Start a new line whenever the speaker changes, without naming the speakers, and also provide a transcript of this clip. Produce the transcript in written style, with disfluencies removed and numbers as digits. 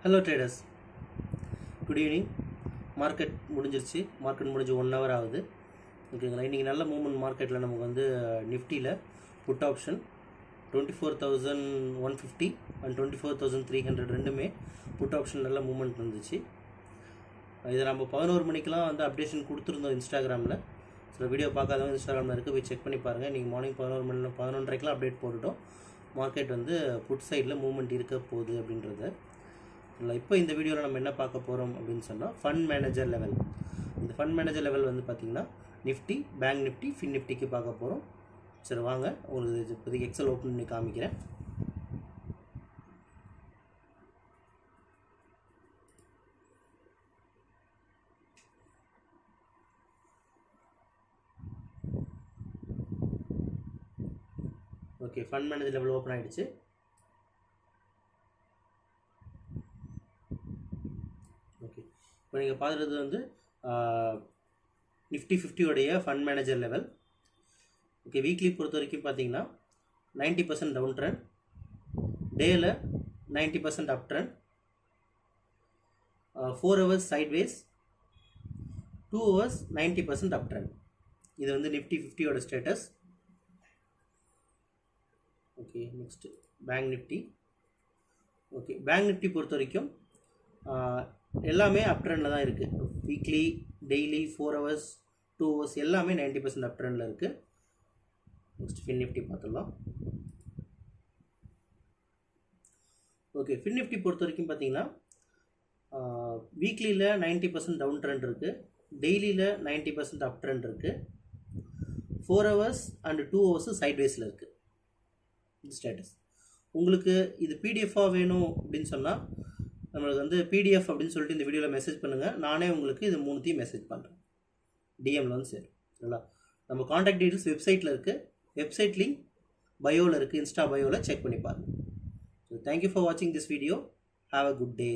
Hello traders, good evening. Market முடிஞ்சிருச்சு. Market முடிஞ்சு 1 hour ஆகுது. ஓகேங்களா. இன்றைக்கி நல்ல மூவ்மெண்ட் மார்க்கெட்டில் நமக்கு வந்து நிஃப்டியில் புட் ஆப்ஷன் 24,150 அண்ட் 24,300 ரெண்டுமே புட் ஆப்ஷன் நல்ல மூவ்மெண்ட் இருந்துச்சு. இதை நம்ம 11 மணிக்கெலாம் வந்து அப்டேஷன் கொடுத்துருந்தோம் இன்ஸ்டாகிராமில். சில வீடியோ பார்க்காதவங்க இன்ஸ்டாகிராமில் இருக்குது, போய் செக் பண்ணி பாருங்கள். இன்றைக்கி மார்னிங் 11:30 அப்டேட் போட்டுட்டோம். மார்க்கெட் வந்து புட் சைடில் மூவ்மெண்ட் இருக்க போகுது அப்படின்றத. இல்லை, இப்போ இந்த வீடியோவில் நம்ம என்ன பார்க்க போகிறோம் அப்படின்னு சொன்னால், ஃபண்ட் மேனேஜர் லெவல். இந்த ஃபண்ட் மேனேஜர் லெவல் வந்து பார்த்திங்கன்னா நிஃப்டி, பேங்க் நிஃப்டி, ஃபின் நிஃப்டிக்கு பார்க்க போகிறோம். சரி வாங்க, உங்களுக்கு இப்போதைக்கு எக்ஸல் ஓப்பன் பண்ணி காமிக்கிறேன். Okay, fund manager level open ஆகிடுச்சு. ஓகே, இப்போ நீங்கள் பார்க்குறது வந்து நிஃப்டி 50 உடைய fund manager level. Okay, weekly பொறுத்த வரைக்கும் பார்த்தீங்கன்னா 90% down trend, daily 90% up trend, 4 hours sideways, 2 hours 90% up trend. இது வந்து நிஃப்டி 50யோட status. Okay, next bank Nifty. Okay, bank Nifty பொறுத்த வரைக்கும் எல்லாமே அப் ட்ரெண்டில் தான் இருக்குது. வீக்லி, டெய்லி, 4 hours, 2 hours எல்லாமே 90% அப் ட்ரெண்டில் இருக்குது. நெக்ஸ்ட் ஃபின் நிஃப்டி பார்த்துடலாம். ஓகே, ஃபின் நிஃப்டி பொறுத்த வரைக்கும் பார்த்தீங்கன்னா வீக்லியில் 90% டவுன் ட்ரெண்ட் இருக்குது, டெய்லியில் 90% அப் ட்ரெண்ட் இருக்குது, 4 hours அண்ட் 2 hours சைட்வேஸில் இருக்குது. இது ஸ்டேட்டஸ். உங்களுக்கு இது பிடிஎஃபாக வேணும் அப்படின்னு சொன்னால் நம்மளுக்கு வந்து பிடிஎஃப் அப்படின்னு சொல்லிட்டு இந்த வீடியோவில் மெசேஜ் பண்ணுங்கள். நானே உங்களுக்கு இது 3த்தையும் மெசேஜ் பண்ணுறேன். டிஎம்மில் வந்து சரி சரிங்களா. நம்ம காண்டாக்ட் டீட்டெயில்ஸ் வெப்சைட்டில் இருக்குது. வெப்சைட் லிங்க் பயோவில் இருக்குது, இன்ஸ்டா பயோவில் செக் பண்ணி பாருங்கள். ஸோ தேங்க்யூ ஃபார் வாட்சிங் this video. Have a good day.